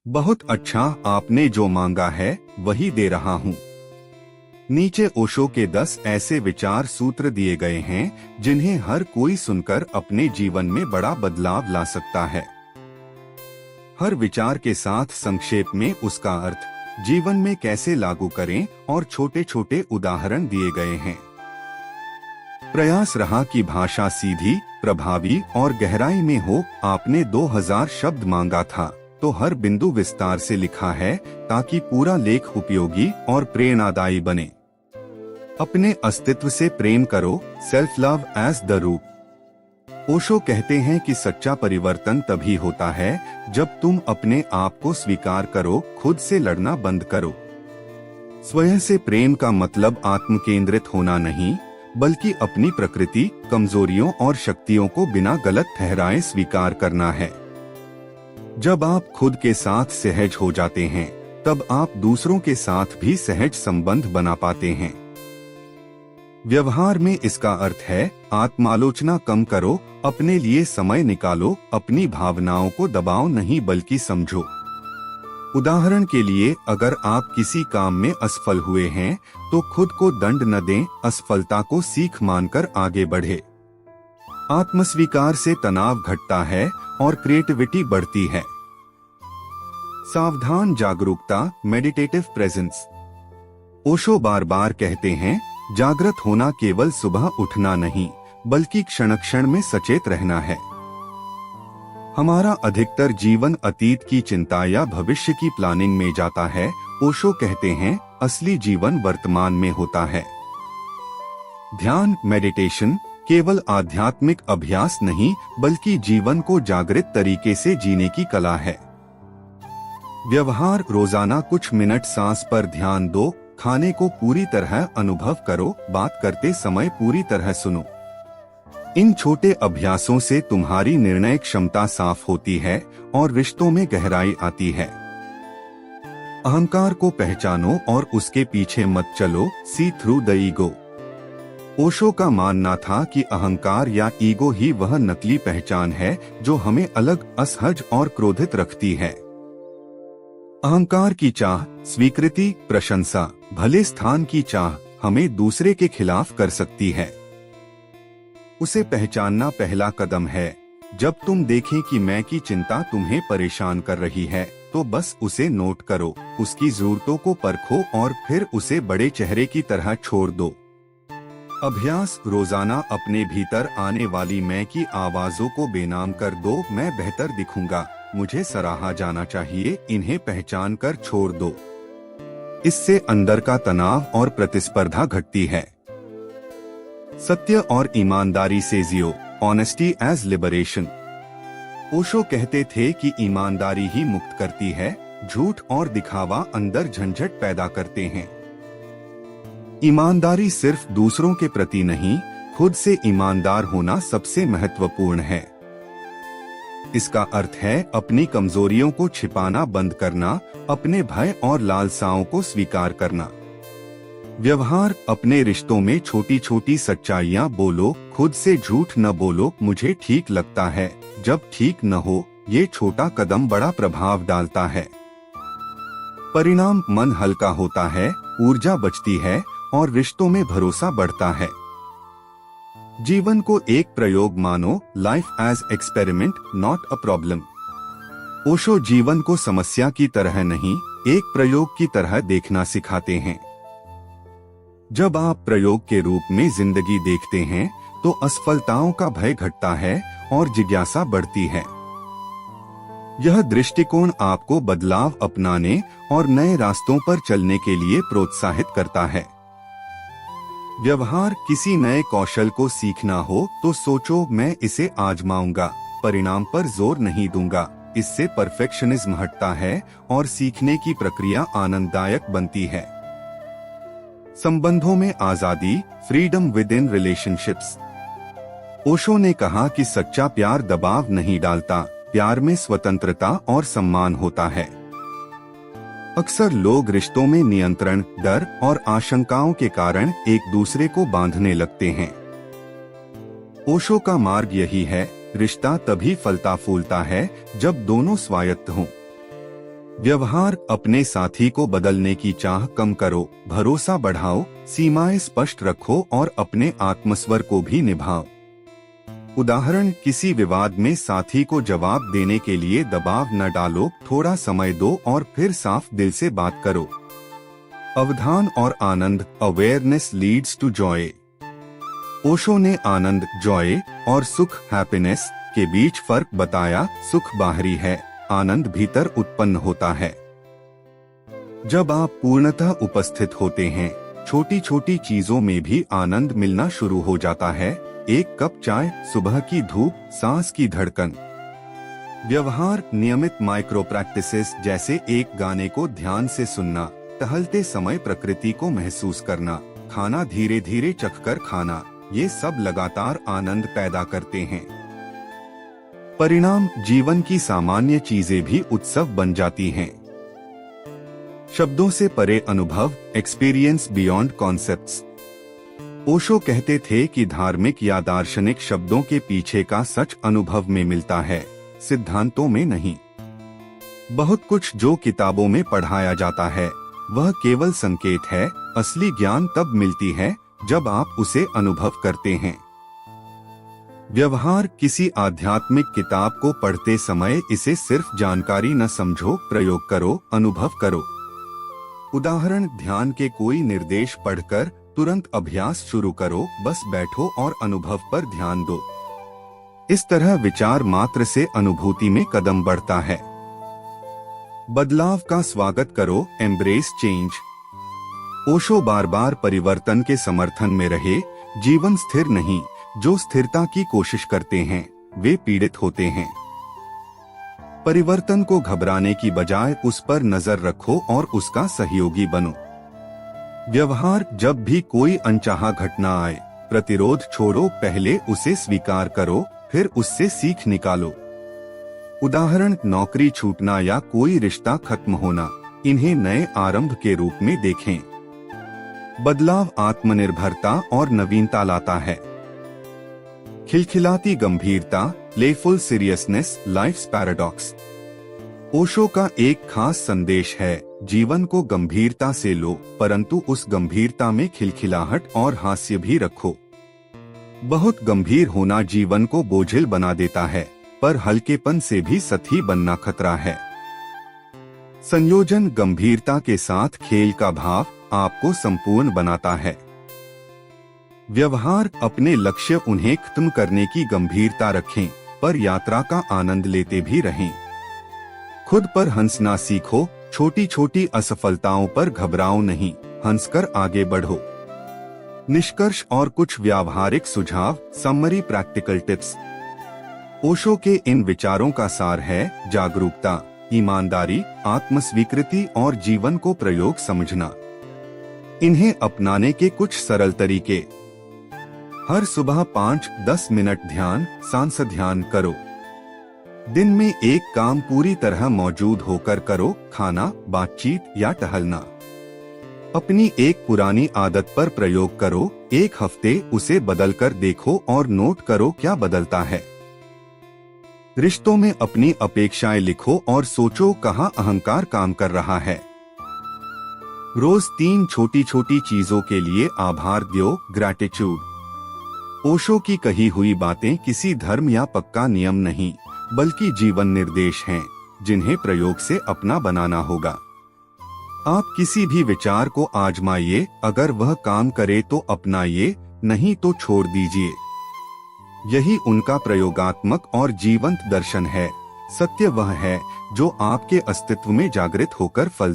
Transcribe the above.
बहुत अच्छा, आपने जो मांगा है वही दे रहा हूँ। नीचे ओशो के 10 ऐसे विचार सूत्र दिए गए हैं जिन्हें हर कोई सुनकर अपने जीवन में बड़ा बदलाव ला सकता है। हर विचार के साथ संक्षेप में उसका अर्थ, जीवन में कैसे लागू करें और छोटे छोटे उदाहरण दिए गए हैं। प्रयास रहा कि भाषा सीधी, प्रभावी और गहराई में हो। आपने 2000 शब्द मांगा था, तो हर बिंदु विस्तार से लिखा है ताकि पूरा लेख उपयोगी और प्रेरणादायी बने। अपने अस्तित्व से प्रेम करो, self love as the root. Osho कहते हैं कि सच्चा परिवर्तन तभी होता है जब तुम अपने आप को स्वीकार करो, खुद से लड़ना बंद करो। स्वयं से प्रेम का मतलब आत्म केंद्रित होना नहीं, बल्कि अपनी प्रकृति, कमजोरियों और शक्तियों को बिना गलत ठहराए स्वीकार करना है। जब आप खुद के साथ सहज हो जाते हैं, तब आप दूसरों के साथ भी सहज संबंध बना पाते हैं। व्यवहार में इसका अर्थ है, आत्मालोचना कम करो, अपने लिए समय निकालो, अपनी भावनाओं को दबाओ नहीं बल्कि समझो। उदाहरण के लिए, अगर आप किसी काम में असफल हुए हैं, तो खुद को दंड न दें, असफलता को सीख मानकर आगे बढ़े। आत्मस्वीकार से तनाव घटता है और क्रिएटिविटी बढ़ती है। सावधान जागरूकता, मेडिटेटिव प्रेजेंस। ओशो बार बार कहते हैं, जागृत होना केवल सुबह उठना नहीं, बल्कि क्षण क्षण में सचेत रहना है। हमारा अधिकतर जीवन अतीत की चिंता या भविष्य की प्लानिंग में जाता है। ओशो कहते हैं, असली जीवन वर्तमान में होता है। ध्यान, मेडिटेशन केवल आध्यात्मिक अभ्यास नहीं, बल्कि जीवन को जागृत तरीके से जीने की कला है। व्यवहार, रोजाना कुछ मिनट सांस पर ध्यान दो, खाने को पूरी तरह अनुभव करो, बात करते समय पूरी तरह सुनो। इन छोटे अभ्यासों से तुम्हारी निर्णय क्षमता साफ होती है और रिश्तों में गहराई आती है। अहंकार को पहचानो और उसके पीछे मत चलो। सी थ्रू द ईगो। ओशो का मानना था कि अहंकार या ईगो ही वह नकली पहचान है जो हमें अलग, असहज और क्रोधित रखती है। अहंकार की चाह, स्वीकृति, प्रशंसा, भले स्थान की चाह हमें दूसरे के खिलाफ कर सकती है। उसे पहचानना पहला कदम है। जब तुम देखें कि मैं की चिंता तुम्हें परेशान कर रही है, तो बस उसे नोट करो, उसकी जरूरतों को परखो और फिर उसे बड़े चेहरे की तरह छोड़ दो। अभ्यास, रोजाना अपने भीतर आने वाली मैं की आवाजों को बेनाम कर दो। मैं बेहतर दिखूंगा, मुझे सराहा जाना चाहिए, इन्हें पहचान कर छोड़ दो। इससे अंदर का तनाव और प्रतिस्पर्धा घटती है। सत्य और ईमानदारी से जियो, ऑनेस्टी एज लिबरेशन। ओशो कहते थे कि ईमानदारी ही मुक्त करती है, झूठ और दिखावा अंदर झंझट पैदा करते हैं। ईमानदारी सिर्फ दूसरों के प्रति नहीं, खुद से ईमानदार होना सबसे महत्वपूर्ण है। इसका अर्थ है अपनी कमजोरियों को छिपाना बंद करना, अपने भय और लालसाओं को स्वीकार करना। व्यवहार, अपने रिश्तों में छोटी छोटी सच्चाइयाँ बोलो, खुद से झूठ न बोलो। मुझे ठीक लगता है, जब ठीक न हो। ये छोटा कदम बड़ा प्रभाव डालता है। परिणाम, मन हल्का होता है, ऊर्जा बचती है और रिश्तों में भरोसा बढ़ता है। जीवन को एक प्रयोग मानो, life as experiment not a problem. Osho जीवन को समस्या की तरह नहीं, एक प्रयोग की तरह देखना सिखाते हैं। जब आप प्रयोग के रूप में जिंदगी देखते हैं, तो असफलताओं का भय घटता है और जिज्ञासा बढ़ती है। यह दृष्टिकोण आपको बदलाव अपनाने और नए रास्तों पर चलने के लिए प्रोत्साहित करता है। व्यवहार, किसी नए कौशल को सीखना हो तो सोचो, मैं इसे आजमाऊंगा, परिणाम पर जोर नहीं दूंगा। इससे परफेक्शनिज्म हटता है और सीखने की प्रक्रिया आनंददायक बनती है। संबंधों में आजादी, freedom with in relationships. Osho ने कहा कि सच्चा प्यार दबाव नहीं डालता, प्यार में स्वतंत्रता और सम्मान होता है। अक्सर लोग रिश्तों में नियंत्रण, डर और आशंकाओं के कारण एक दूसरे को बांधने लगते हैं। ओशो का मार्ग यही है, रिश्ता तभी फलता फूलता है जब दोनों स्वायत्त हों। व्यवहार, अपने साथी को बदलने की चाह कम करो, भरोसा बढ़ाओ, सीमाएं स्पष्ट रखो और अपने आत्मस्वर को भी निभाओ। उदाहरण, किसी विवाद में साथी को जवाब देने के लिए दबाव न डालो, थोड़ा समय दो और फिर साफ दिल से बात करो। अवधान और आनंद, awareness leads to joy. Osho ने आनंद, जॉय और सुख, हैप्पीनेस के बीच फर्क बताया। सुख बाहरी है, आनंद भीतर उत्पन्न होता है। जब आप पूर्णतः उपस्थित होते हैं, छोटी छोटी चीजों में भी आनंद मिलना शुरू हो जाता है। एक कप चाय, सुबह की धूप, सांस की धड़कन। व्यवहार, नियमित माइक्रो प्रैक्टिसेस जैसे एक गाने को ध्यान से सुनना, टहलते समय प्रकृति को महसूस करना, खाना धीरे धीरे चखकर खाना, ये सब लगातार आनंद पैदा करते हैं। परिणाम, जीवन की सामान्य चीजें भी उत्सव बन जाती हैं। शब्दों से परे अनुभव, एक्सपीरियंस बियॉन्ड कॉन्सेप्ट्स। ओशो कहते थे कि धार्मिक या दार्शनिक शब्दों के पीछे का सच अनुभव में मिलता है, सिद्धांतों में नहीं। बहुत कुछ जो किताबों में पढ़ाया जाता है वह केवल संकेत है। असली ज्ञान तब मिलती है जब आप उसे अनुभव करते हैं। व्यवहार, किसी आध्यात्मिक किताब को पढ़ते समय इसे सिर्फ जानकारी न समझो, प्रयोग करो, अनुभव करो। उदाहरण, ध्यान के कोई निर्देश पढ़कर तुरंत अभ्यास शुरू करो, बस बैठो और अनुभव पर ध्यान दो। इस तरह विचार मात्र से अनुभूति में कदम बढ़ता है। बदलाव का स्वागत करो, एम्ब्रेस चेंज। ओशो बार बार परिवर्तन के समर्थन में रहे। जीवन स्थिर नहीं, जो स्थिरता की कोशिश करते हैं वे पीड़ित होते हैं। परिवर्तन को घबराने की बजाय उस पर नजर रखो और उसका सहयोगी बनो। व्यवहार, जब भी कोई अनचाहा घटना आए, प्रतिरोध छोड़ो, पहले उसे स्वीकार करो, फिर उससे सीख निकालो। उदाहरण, नौकरी छूटना या कोई रिश्ता खत्म होना, इन्हें नए आरंभ के रूप में देखें। बदलाव आत्मनिर्भरता और नवीनता लाता है। खिलखिलाती गंभीरता, playful seriousness, life's paradox. Osho का एक खास संदेश है, जीवन को गंभीरता से लो, परंतु उस गंभीरता में खिलखिलाहट और हास्य भी रखो। बहुत गंभीर होना जीवन को बोझिल बना देता है, पर हल्केपन से भी सतही बनना खतरा है। संयोजन, गंभीरता के साथ खेल का भाव आपको संपूर्ण बनाता है। व्यवहार, अपने लक्ष्य उन्हें खत्म करने की गंभीरता रखें, पर यात्रा का आनंद लेते भी रहें। खुद पर हंसना सीखो, छोटी छोटी असफलताओं पर घबराओ नहीं, हंसकर आगे बढ़ो। निष्कर्ष और कुछ व्यावहारिक सुझाव, समरी प्रैक्टिकल टिप्स। ओशो के इन विचारों का सार है, जागरूकता, ईमानदारी, आत्मस्वीकृति और जीवन को प्रयोग समझना। इन्हें अपनाने के कुछ सरल तरीके। हर सुबह 5-10 मिनट ध्यान, सांस ध्यान करो। दिन में एक काम पूरी तरह मौजूद होकर करो, खाना, बातचीत या टहलना। अपनी एक पुरानी आदत पर प्रयोग करो, एक हफ्ते उसे बदलकर देखो और नोट करो क्या बदलता है। रिश्तों में अपनी अपेक्षाएं लिखो और सोचो कहां अहंकार काम कर रहा है। रोज 3 छोटी छोटी चीजों के लिए आभार दो, ग्रैटिट्यूड। ओशो की कही हुई बातें किसी धर्म या पक्का नियम नहीं, बल्कि जीवन निर्देश हैं, जिन्हें प्रयोग से अपना बनाना होगा। आप किसी भी विचार को आजमाइए, अगर वह काम करे तो अपनाइए, नहीं तो छोड़ दीजिए। यही उनका प्रयोगात्मक और जीवंत दर्शन है। सत्य वह है जो आपके अस्तित्व में जागृत होकर फल